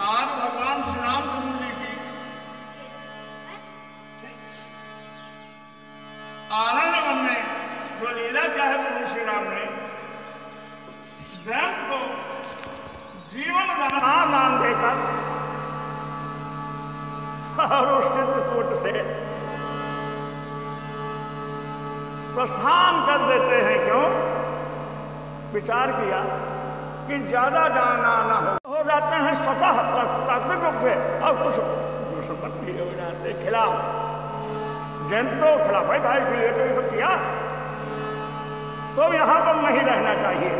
आज भगवान श्री रामचंद्र जी की आनंद वन में जो लीला क्या है, प्रभु श्री राम ने दैत्य को जीवन दान देकर और उस चित्रकूट से प्रस्थान कर देते हैं। क्यों? विचार किया कि ज्यादा जाना ना हो जाते हैं स्वतः प्राकृतिक रूप से, और कुछ दुष्पत्ति हो जाते खिलाफ। जयंत तो खिलाफ था, इसलिए तो ये सब किया। तो यहां पर नहीं रहना चाहिए,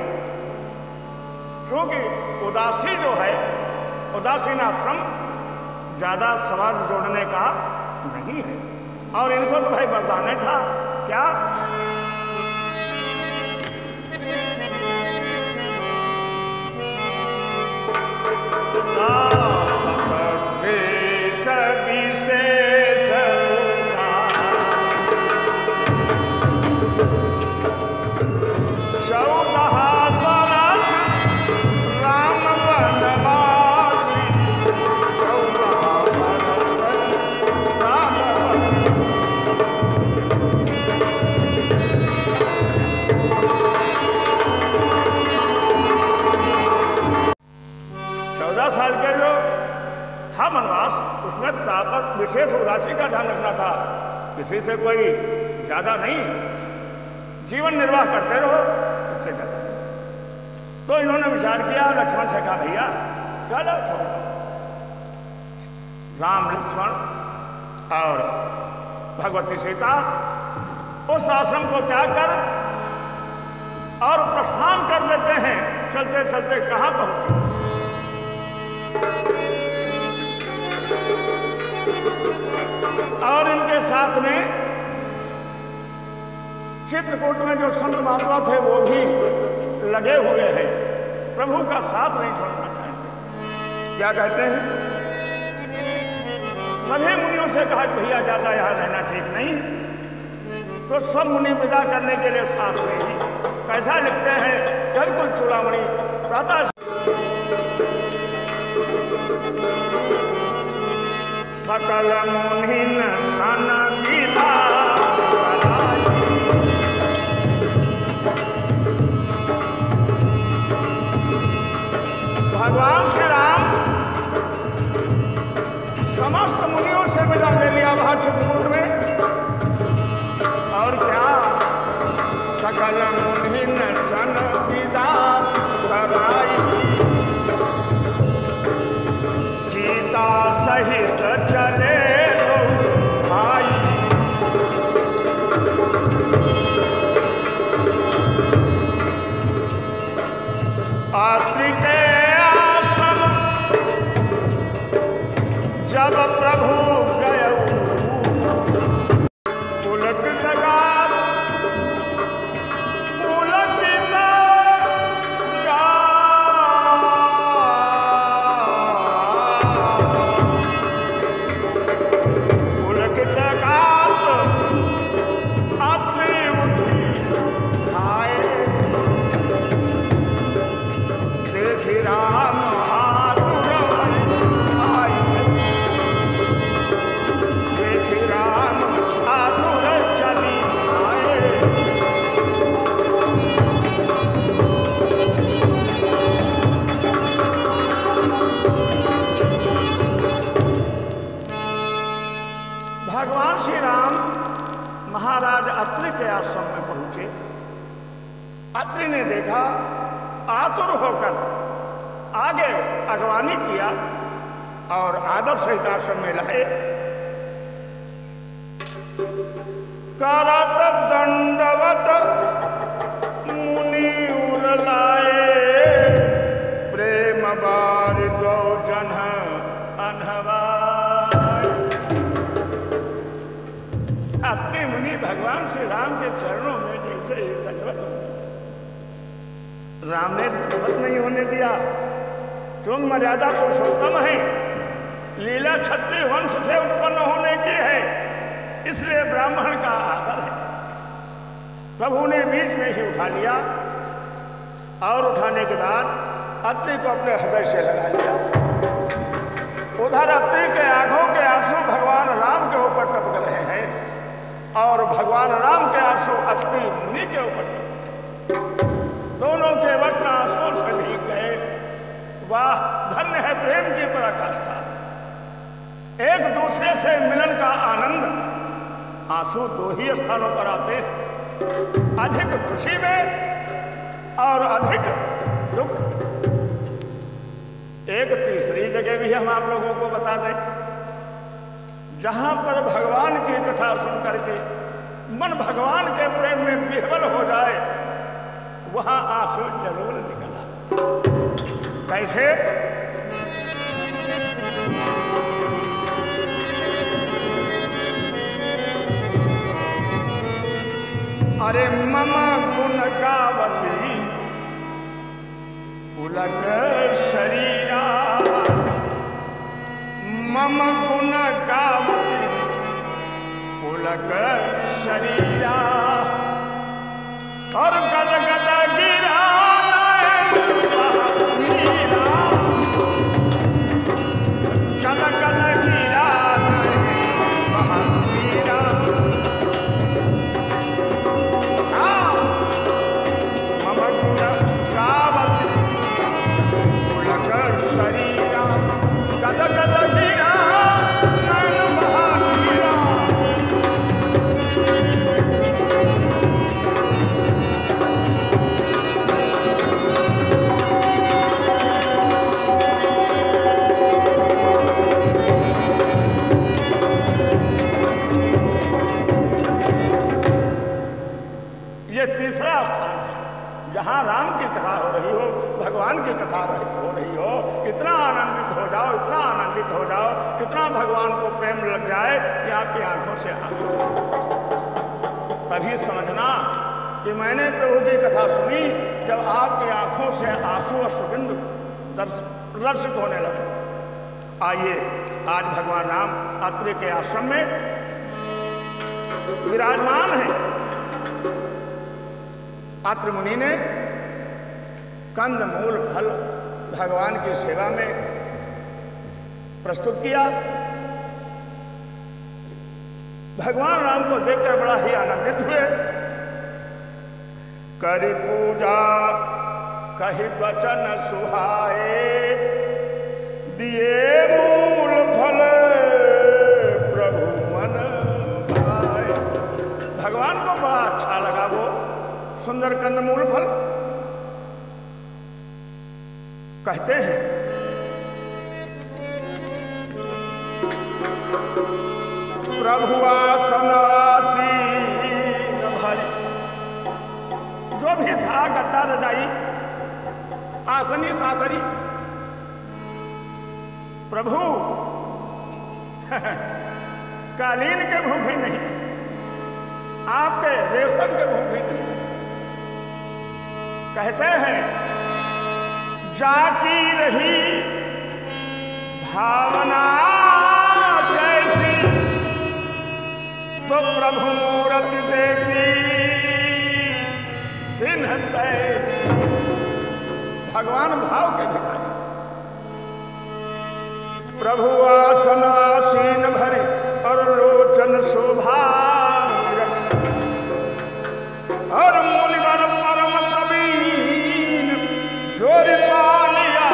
क्योंकि उदासी जो है, उदासीन आश्रम ज्यादा समाज जोड़ने का नहीं है। और इनको तो भाई बरदाने था क्या? वनवास, उसमें ताकत विशेष उदासी का ध्यान रखना था। किसी से कोई ज्यादा नहीं, जीवन निर्वाह करते रहो, इससे ज्यादा। तो इन्होंने विचार किया, लक्ष्मण से कहा भैया चलो छोड़। राम लक्ष्मण और भगवती सीता उस आश्रम को त्याग कर और प्रस्थान कर देते हैं। चलते चलते कहां पहुंचे? और इनके साथ में चित्रकूट में जो संत महात्मा थे वो भी लगे हुए हैं, प्रभु का साथ नहीं छोड़ना चाहते। क्या कहते हैं? सभी मुनियों से कहा कि भैया ज्यादा यहां रहना ठीक नहीं। तो सब मुनि विदा करने के लिए साथ में ही कैसा लिखते हैं कलकुल चूड़ामणि प्रातः सकल मुनिन सन विदा भगवान श्री राम समस्त मुनियों से विदा ले लिया वहां चित्रकूट में। और क्या? सकल मुनिन सन विदा कराई, सीता सहित चले लो भाई। अत्रि के आश्रम जब प्रभु गए, पुलकित गार पुलकित पुलकित गात अत्रि उठी आए, देखी राम आतुर आए, देखी राम आतुर चली आए। भगवान श्री राम महाराज अत्रि के आश्रम में पहुंचे। अत्रि ने देखा, आतुर होकर आगे अगवानी किया और आदर सहित आश्रम में लाए। करत दंडवत मुनि उर लाए, प्रेम बार दो जन अनहवाए। अत्रि मुनि भगवान श्री राम के चरणों में जैसे दंडवत, राम ने दंडवत नहीं होने दिया। तुम मर्यादा पुरुषोत्तम है, लीला क्षत्रिय वंश से उत्पन्न होने की है, इसलिए ब्राह्मण का आदर है। प्रभु ने बीच में ही उठा लिया और उठाने के बाद अत्रि को अपने हृदय से लगा लिया। भगवान राम के आंसू अत्रि मुनि के ऊपर, दोनों के वस्त्र आंसू से भीग गए। वाह, धन्य है प्रेम की पराकाष्ठा। एक दूसरे से मिलन का आनंद। आंसू दो ही स्थानों पर आते हैं, अधिक खुशी में और अधिक दुख। एक तीसरी जगह भी हम आप लोगों को बता दें, जहां पर भगवान की कथा सुन करके मन भगवान के प्रेम में विह्वल हो जाए, वहां आंसू जरूर निकला। कैसे? अरे मम गुण गावती पुलक शरीरा, मम गुण गावती पुलक शरीरा, और गद गद गिरा मीरा, गद गद गिरा मीरा। मम गुण गावती पुलक शरीरा, गद गद गिरा तीसरा स्थान है जहां राम की कथा हो रही हो, भगवान की कथा हो रही हो, कितना आनंदित हो जाओ, इतना आनंदित हो जाओ, कितना भगवान को प्रेम लग जाए कि आपकी आंखों से आंसू। तभी समझना कि मैंने प्रभु की कथा सुनी जब आपकी आंखों से आंसू और सुगंध प्रदर्शित होने लगे। आइए, आज भगवान राम अत्रि के आश्रम में विराजमान है। अत्रि मुनि ने कंद मूल फल भगवान की सेवा में प्रस्तुत किया। भगवान राम को देखकर बड़ा ही आनंदित हुए। करि पूजा कहि वचन सुहाए, दिए मूल फल प्रभु मन भाए। भगवान को बड़ा अच्छा लगा वो सुंदर कंदमूल फल। कहते हैं प्रभु आसन आसीन भरी, जो भी था गद्दा रजाई आसनी सादरी, प्रभु कालीन के भूखे नहीं, आपके रेशम के भूखे नहीं। कहते हैं जाकी रही भावना जैसी, तो प्रभु मूरत देखी दिन तैसी। भगवान भाव के दिखाई। प्रभु आसन आसीन भरी और लोचन शोभा रखी, और मूलिवर परम प्रवीण जोरि पालिया।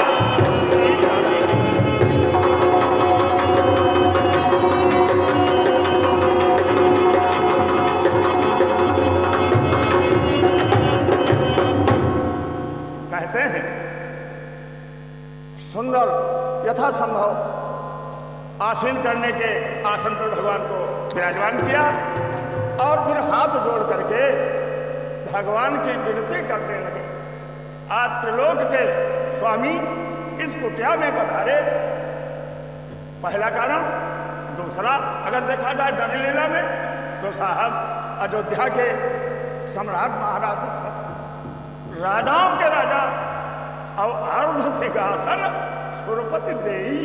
कहते हैं सुंदर यथासंभव आसीन करने के आसन पर भगवान को विराजमान किया, और फिर हाथ जोड़ करके भगवान की विनती करने लगे। आज त्रिलोक के स्वामी इस कुटिया में पधारे, पहला कारण। दूसरा, अगर देखा जाए दंडलीला में, तो साहब अयोध्या के सम्राट महाराज राजाओं के राजा और अर्ध सिंहासन सुरपति देई,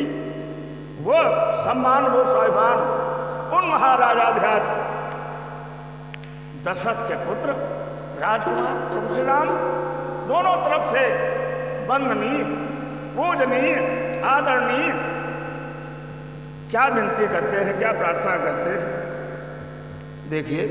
वो सम्मान, वो स्वाभिमान उन महाराजाधिराज दशरथ के पुत्र राजकुमार परशुराम दोनों तरफ से वंदनीय, पूजनीय, आदरणीय। क्या विनती करते हैं, क्या प्रार्थना करते हैं। देखिए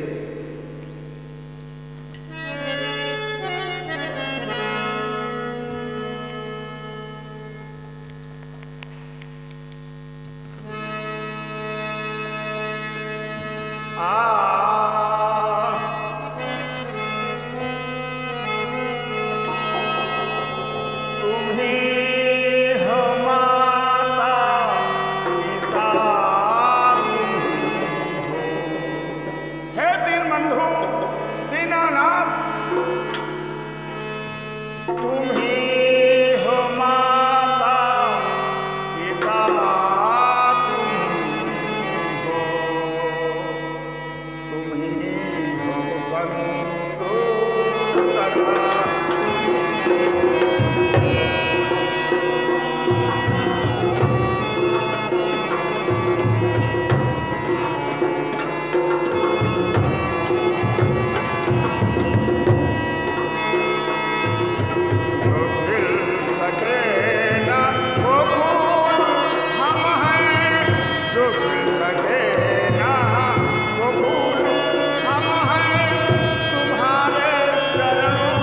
जो भूल सके ना वो भूल हम हैं तुम्हारे चरणों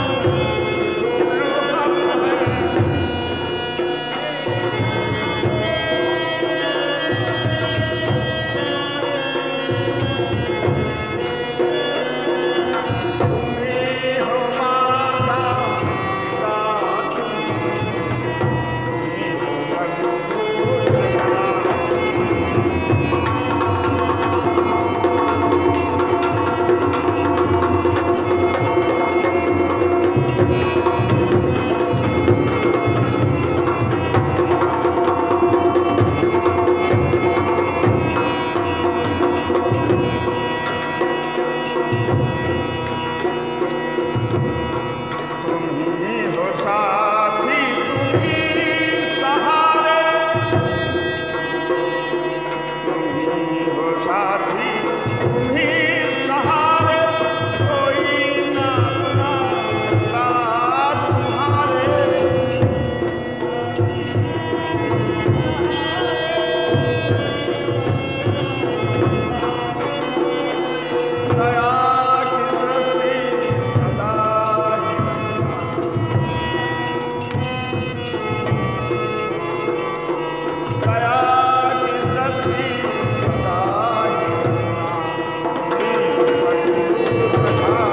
धूल हम हैं। तुम्ही हो माता पिता तुम्ही हो बंधु सखा। तुम्ही हो साथी तुम्ही सहारे तुम्ही हो साथी तुम्ही सहारे कोई ना अपना सगा तुम्हारे। दया की दृष्टि सदा ही दया की दृष्टि सदा ही बंधु सखा।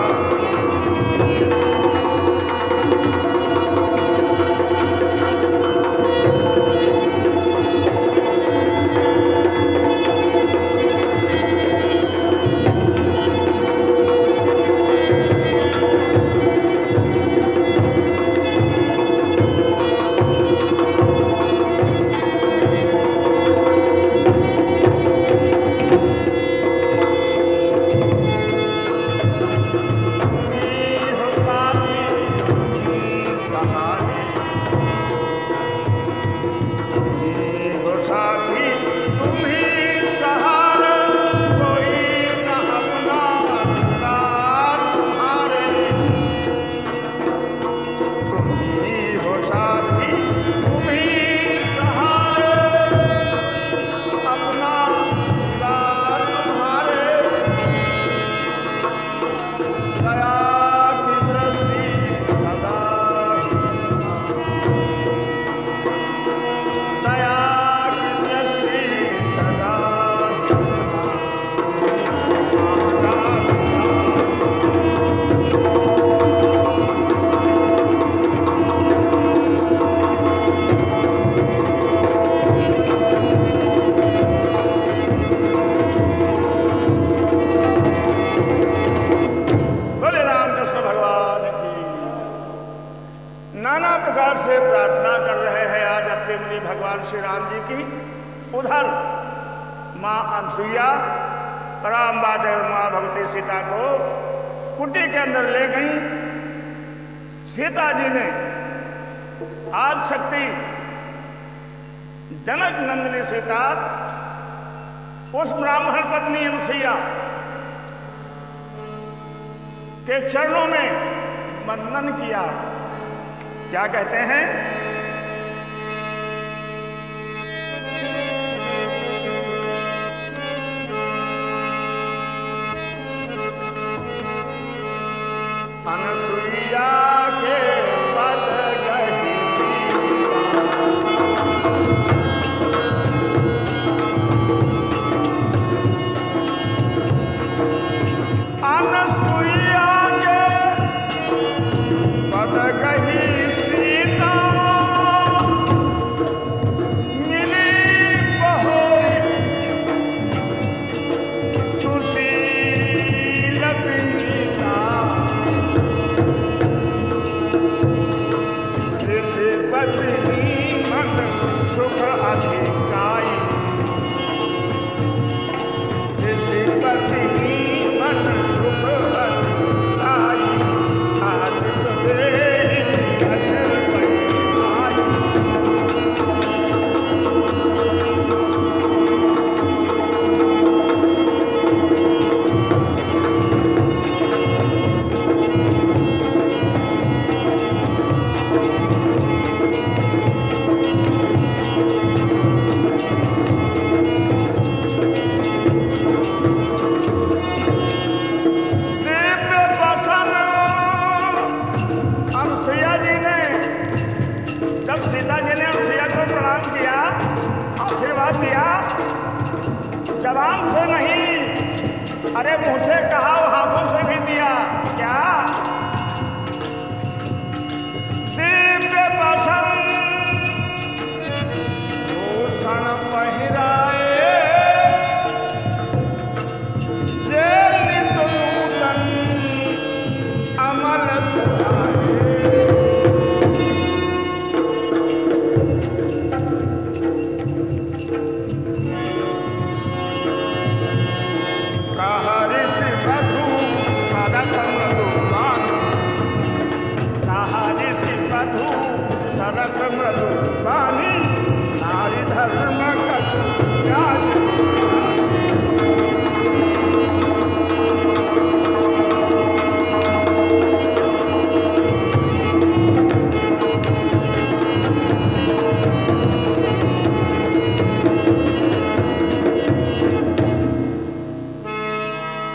तुम्ही हो साथी तुम्ही सहारे तुम्ही हो साथी तुम्ही सहारे कोई न अपना सगा तुम्हारे। तुम्ही हो साथी तुम्ही सहारे अपना सगा तुम्हारे। दया की दृष्टि सदा ही दया की दृष्टि सदा ही माता बोले रामकृष्ण भगवान की। नाना प्रकार से प्रार्थना कर रहे हैं आज अपने मुनि भगवान श्री राम जी की। उधर माँ अनसुईया राम बाचक माँ भगवती सीता को कुटी के अंदर ले गई। सीता जी ने आज शक्ति जनक नंदिनी सीता उस ब्राह्मण पत्नी अनसुईया के चरणों में वंदन किया। क्या कहते हैं? अनसुईया के पद गही अनसुईया के पद गही सीता मिली बहोरी सुशील विनीता। ऋषि पत्नी मन सुख अधिकाई ऋषि पत्नी मन सुख अधिकाई। आशीष देहि अचल परिमाई। दिया, जबान से नहीं, अरे मुंह से कहा, हाथों से भी दिया। क्या दिव्य बसंत भूषण पहिराए, जे नित नूतन अमल सुनाए। कहा ऋषि मधु सरस मृदु गानी, कहा ऋषि मधु सरस मृदु गानी, नारी धर्म कछु त्याग।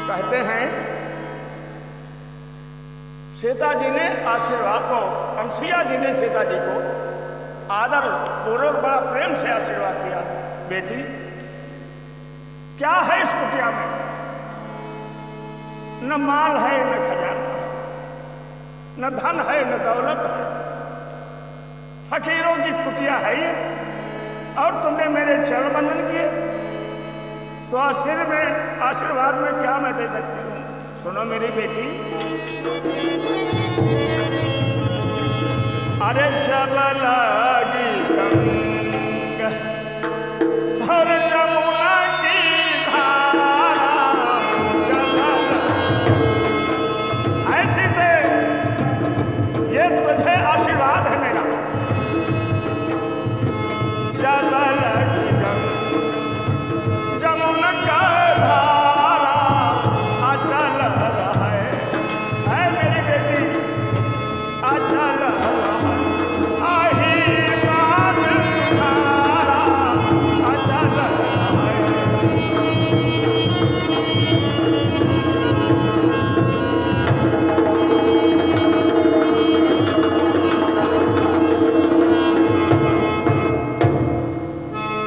कहते हैं सीता जी ने आशीर्वाद को, अनसुईया जी ने सीता जी को आदर पूर्वक बड़ा प्रेम से आशीर्वाद दिया। बेटी, क्या है इस कुटिया में? न माल है, न खजाना है, न धन है, न दौलत है, फकीरों की कुटिया है ये, और तुमने मेरे चरण बंधन किए, तो आशीर्वाद में क्या मैं दे सकती हूँ? सुनो मेरी बेटी, अरे जब लगी गंग भर जमुना की धारा, जब ऐसी थे, ये तुझे आशीर्वाद है मेरा। जब लगी गंग जमुना का धारा अचल है मेरी बेटी, अचल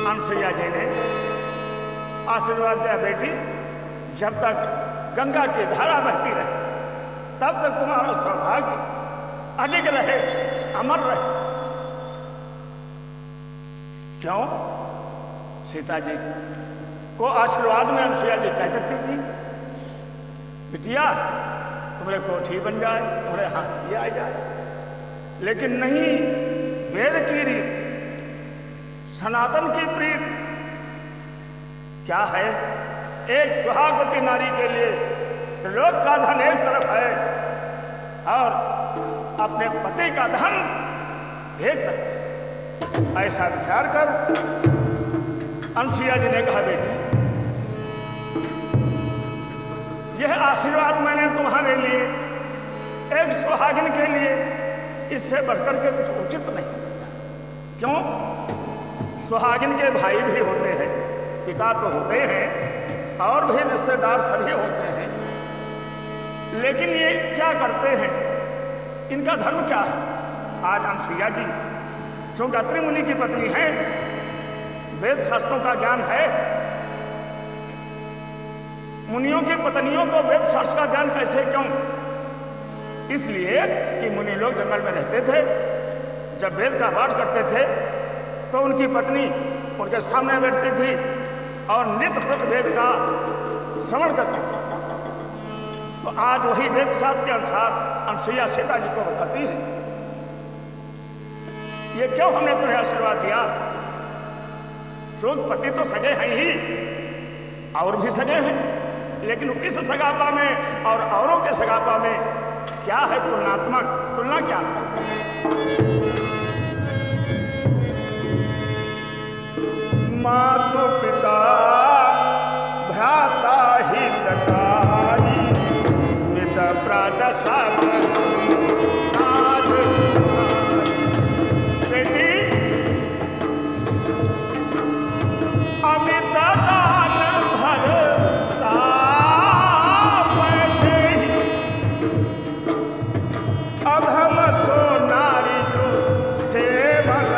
अनसुईया जी ने आशीर्वाद दिया, बेटी जब तक गंगा की धारा बहती रहे तब तक तुम्हारा सौभाग्य अधिक रहे, अमर रहे। क्यों? सीता जी को आशीर्वाद में अनसुईया जी कह सकती थी, बिटिया तुम्हारे कोठी बन जाए, तुम्हारे हाथ ये आ जाए, लेकिन नहीं, वेद की रीत, सनातन की प्रीत क्या है? एक सुहागवती नारी के लिए लोक का धन एक तरफ है और अपने पति का धन एक तरफ। ऐसा विचार कर अनसुईया जी ने कहा, बेटी यह आशीर्वाद मैंने तुम्हारे लिए, एक सुहागिन के लिए, इससे बढ़कर के कुछ उचित नहीं सकता। क्यों? सुहागिन के भाई भी होते हैं, पिता तो होते हैं, और भी रिश्तेदार सभी होते हैं, लेकिन ये क्या करते हैं? इनका धर्म क्या है? आज अनसुईया जी चूंकि अत्रि मुनि की पत्नी है, वेद शास्त्रों का ज्ञान है, मुनियों की पत्नियों को वेद शास्त्र का ज्ञान कैसे? क्यों? इसलिए कि मुनि लोग जंगल में रहते थे, जब वेद का पाठ करते थे तो उनकी पत्नी उनके सामने बैठती थी और नित्य प्रति वेद का श्रवण करती थी। तो आज वही वेद शास्त्र के अनुसार अनसुईया सीता जी को बताती है, ये क्यों हमने तुम्हें आशीर्वाद दिया? चूंकि पति तो सगे हैं ही, और भी सगे हैं, लेकिन इस सगापा में और औरों के सगापा में क्या है तुलनात्मक? तुलना क्या है? मातु पिता भ्राता हितकारी मित प्रदशा बेटी अमित दान भरता अधम सो नारी जो सेवन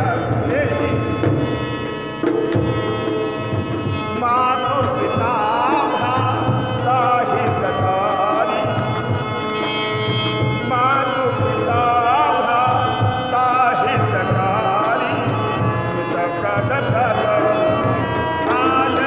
सब काज तुम्हारी।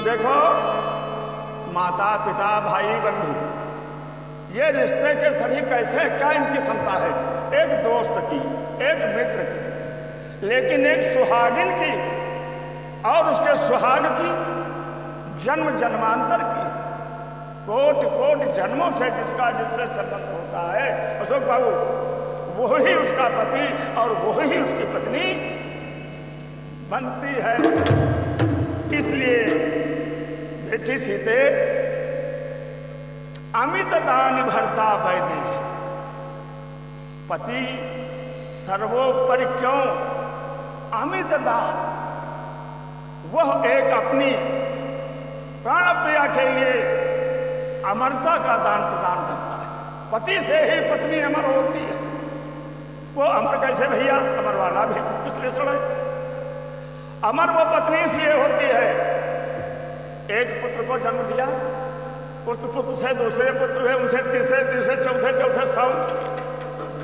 देखो, माता पिता भाई बंधु ये रिश्ते के सभी कैसे, क्या इनकी क्षमता है? एक दोस्त की, एक मित्र की, लेकिन एक सुहागिन की और उसके सुहाग की, जन्म जन्मांतर की, कोट कोट जन्मों से जिसका जिससे संबंध होता है अशोक बाबू, वो ही उसका पति और वो ही उसकी पत्नी बनती है। इसलिए बेटी सीते अमित दान भरता वैदेश, पति सर्वोपरि क्यों अमित दान, वह एक अपनी प्राण प्रिया के लिए अमरता का दान प्रदान करता है। पति से ही पत्नी अमर होती है। वो अमर कैसे भैया? अमर वाला भी विश्लेषण है। अमर वो पत्नी इसलिए होती है, एक पुत्र को जन्म दिया, पुत्र से दूसरे पुत्र हुए, उनसे तीसरे चौथे 100।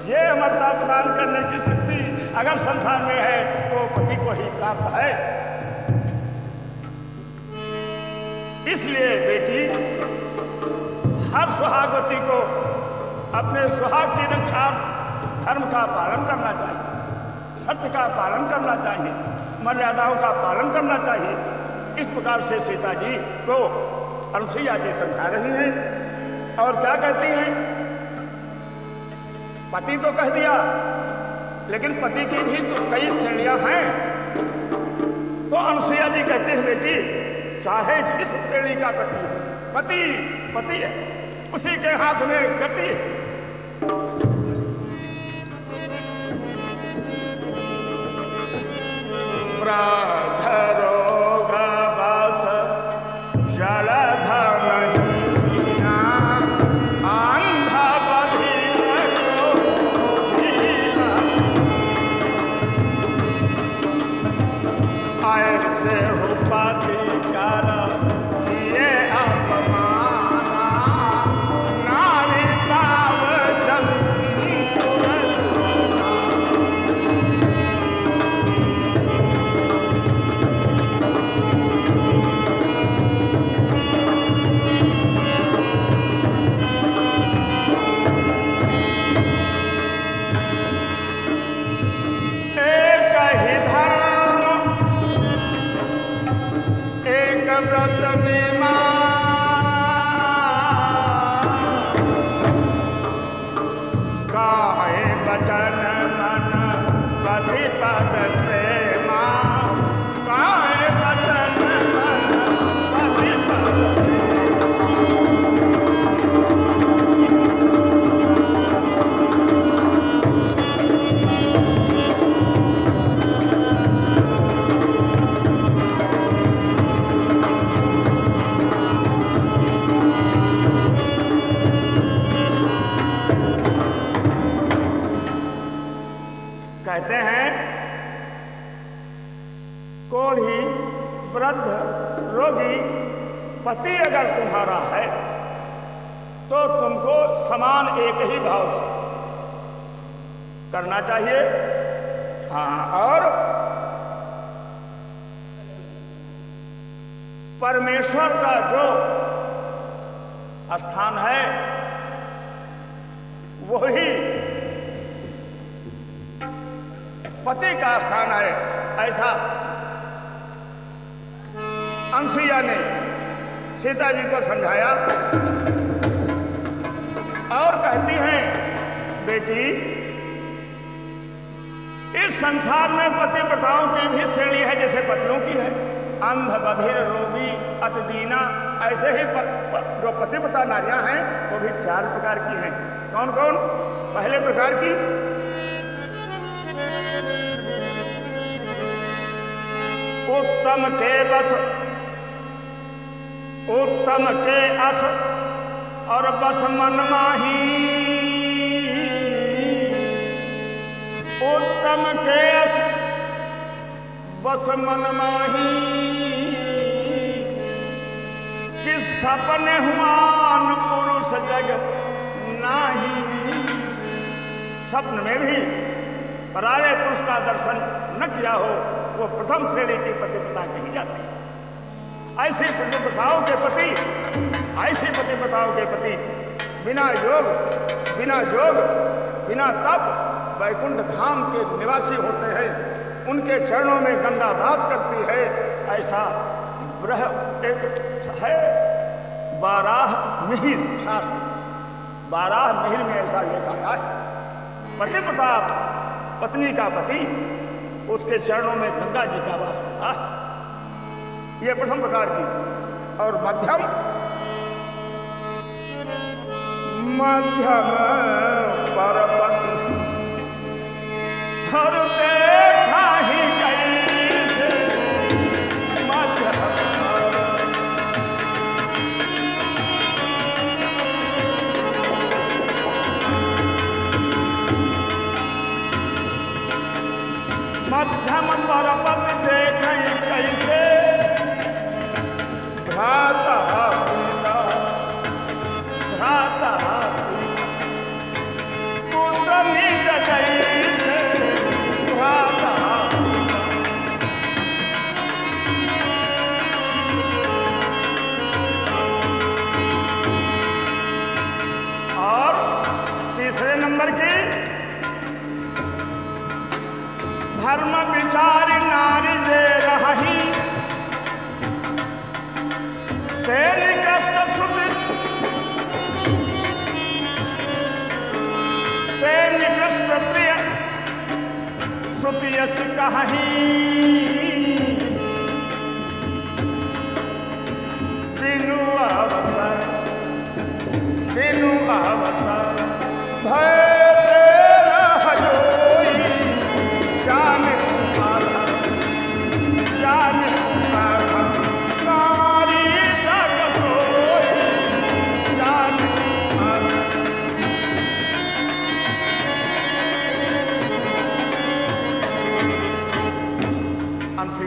ये अमरता प्रदान करने की शक्ति अगर संसार में है तो पति को ही प्राप्त है। इसलिए बेटी हर सुहागवती को अपने सुहाग की रक्षा धर्म का पालन करना चाहिए, सत्य का पालन करना चाहिए, मर्यादाओं का पालन करना चाहिए। इस प्रकार से सीता जी को अनुसुईया जी समझा रही हैं और क्या कहती हैं? पति तो कह दिया, लेकिन पति की भी तो कई श्रेणियां हैं। तो अनुसुईया जी कहते हैं बेटी चाहे जिस श्रेणी का पति हो, पति है, उसी के हाथ में गति है। कहते हैं कौन ही वृद्ध रोगी पति अगर तुम्हारा है तो तुमको समान एक ही भाव से करना चाहिए। हाँ, और परमेश्वर का जो स्थान है वही पति का स्थान है, ऐसा अनुसुईया ने सीता जी को समझाया। और कहती हैं बेटी इस संसार में पतिव्रताओं की भी श्रेणी है जैसे पतियों की है। अंध, बधिर, रोगी, अतिदीना, ऐसे ही जो पतिव्रता नारियां हैं वो भी 4 प्रकार की हैं। कौन कौन? पहले प्रकार की उत्तम के बस, उत्तम के अस और बस मन माही। उत्तम केस बस मन माही, कि सपने हुआन पुरुष जग नाही। स्वप्न में भी पराये पुरुष का दर्शन न किया हो वो प्रथम श्रेणी की पतिव्रता कही जाती है। ऐसी पतिव्रताओं के पति, ऐसी पतिव्रताओं के पति बिना योग, बिना जोग, बिना तप वैकुंठ धाम के निवासी होते हैं। उनके चरणों में गंगा वास करती है। ऐसा ब्रह एक है 12 मिहिर शास्त्र, 12 मिहिर में ऐसा लिखा है। पतिव्रता पत्नी का पति, उसके चरणों में गंगा जी का वास होता है। यह प्रथम प्रकार की। और मध्यम, मध्यम पर पति हर देखा ही कैसे, मध्यम मध्यम पर पति देखें कैसे, भ्राता पिता भ्राता पुत्र निज जैसे, भ्राता और तीसरे नंबर की धर्म विचारी नारी जे रही, तेरी कष्ट सुख तेरी कष्ट प्रिय सुतियस कहीं, बिनु अवसर भय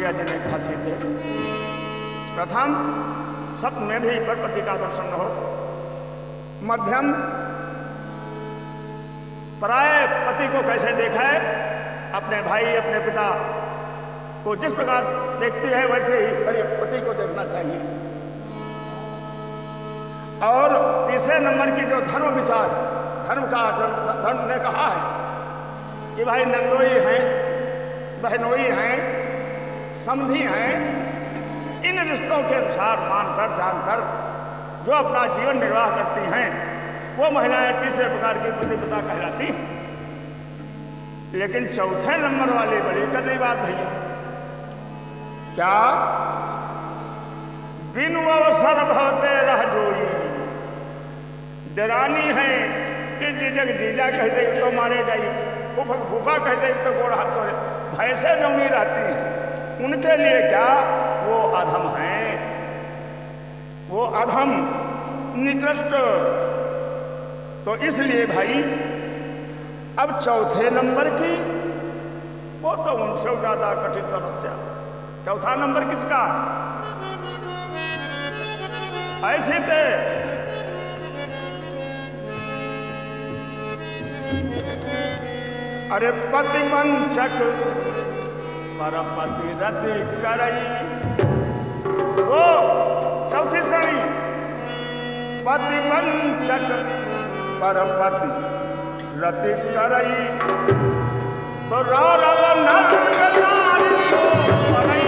जने खासियत है। प्रथम, स्वप्न में भी पति का दर्शन हो। मध्यम, पराये पति को कैसे देखा है, अपने भाई अपने पिता को जिस प्रकार देखती है वैसे ही पति को देखना चाहिए। और तीसरे नंबर की जो धर्म विचार, धर्म का आचरण, धर्म ने कहा है कि भाई नंदोई हैं, बहनोई हैं, समधी हैं, इन रिश्तों के अनुसार मानकर जानकर जो अपना जीवन निर्वाह करती हैं वो महिलाएं तीसरे प्रकार की पतिव्रता कहलाती। लेकिन चौथे नंबर वाली बड़ी करनी बात भैया, क्या बिनु अवसर भवते रह जोई, देरानी है कि जीजक जीजा कहते तो मारे जाइए, फूफा कहते तो गोड़ हाथ तोड़े, भैंसे जौनी रहती हैं उनके लिए क्या वो अधम हैं, वो अधम निकृष्ट। तो इसलिए भाई अब चौथे नंबर की वो तो उनसे ज्यादा कठिन समस्या। चौथा नंबर किसका? ऐसे थे अरे पति वंचक परपति रति करई, वो चौथी श्रेणी पति वंचक परपति रति करई, तो रौरव नरक नारी सो परई।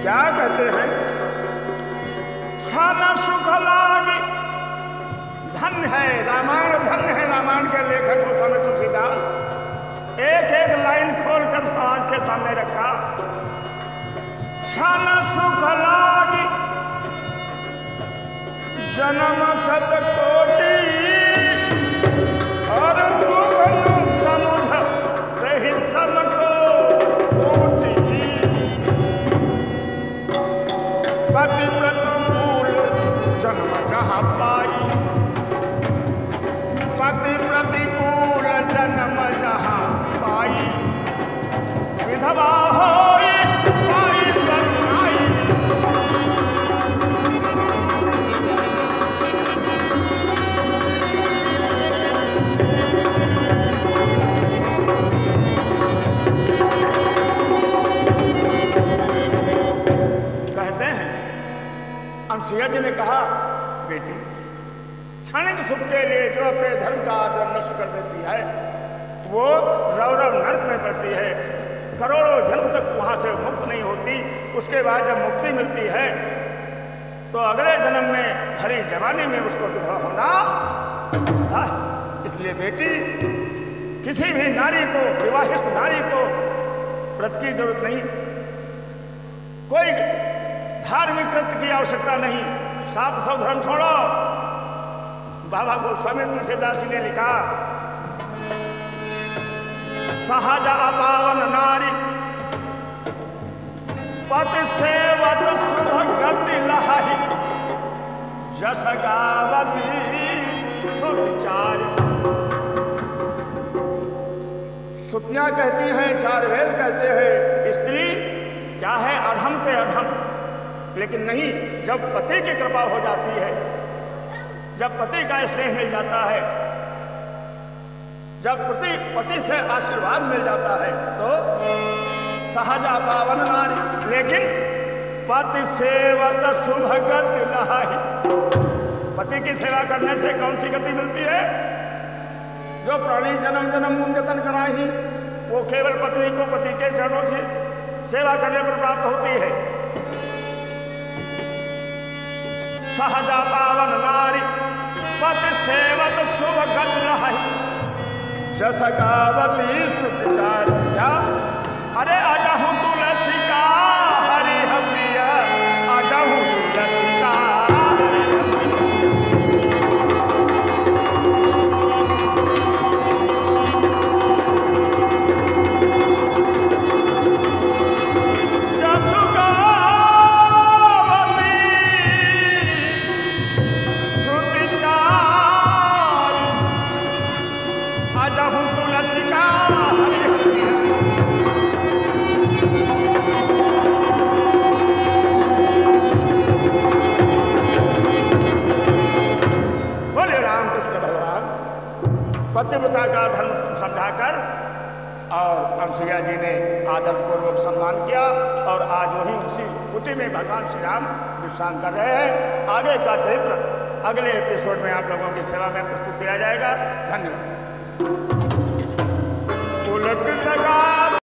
क्या कहते हैं? छाना सुख लागी, धन्य है रामायण, धन्य है रामायण के लेखक गोस्वामी तुलसीदास। एक एक लाइन खोलकर समाज के सामने रखा। छाना सुख लागी जन्म शत कोटि, और दुख न समुझ सही अनसुईया जी ने कहा, बेटी क्षणिक सुख के लिए जो अपने धर्म का आचरण नष्ट कर देती है वो रौरव नर्क में पड़ती है, करोड़ों जन्म तक वहां से मुक्त नहीं होती। उसके बाद जब मुक्ति मिलती है तो अगले जन्म में हरी जवानी में उसको विधवा होना। इसलिए बेटी किसी भी नारी को, विवाहित नारी को व्रत की जरूरत नहीं, कोई धार्मिक कृत्य की आवश्यकता नहीं। 700 धर्म छोड़ो। बाबा गोस्वामी तुलसीदास जी ने लिखा, सहज अपावन नारी पति सेवत शुभ गति लहाई, जस गावती सुचारी। सुतियां कहती हैं, चार वेद कहते हैं, स्त्री क्या है, अधम से अधम। लेकिन नहीं, जब पति की कृपा हो जाती है, जब पति का स्नेह मिल जाता है, जब पति से आशीर्वाद मिल जाता है तो सहजा पावन नारी। लेकिन पति सेवत शुभ गति लहाई, पति की सेवा करने से कौन सी गति मिलती है? जो प्राणी जन्म जन्म मुंगतन कराही, वो केवल पत्नी को पति के चरणों से सेवा करने पर प्राप्त होती है। सहजा पावन नारी पति सेवत शुभ गति लहाई, जस गावती सुचारी। अरे आजा हूं तुलसी का हरि प्रिया, आजा हूं तुलसी का। पतिव्रता का धर्म समझाकर और अनसुईया जी ने आदर पूर्वक सम्मान किया और आज वहीं उसी कुटी में भगवान श्री राम विश्राम कर रहे हैं। आगे का चरित्र अगले एपिसोड में आप लोगों की सेवा में प्रस्तुत किया जाएगा। धन्यवाद।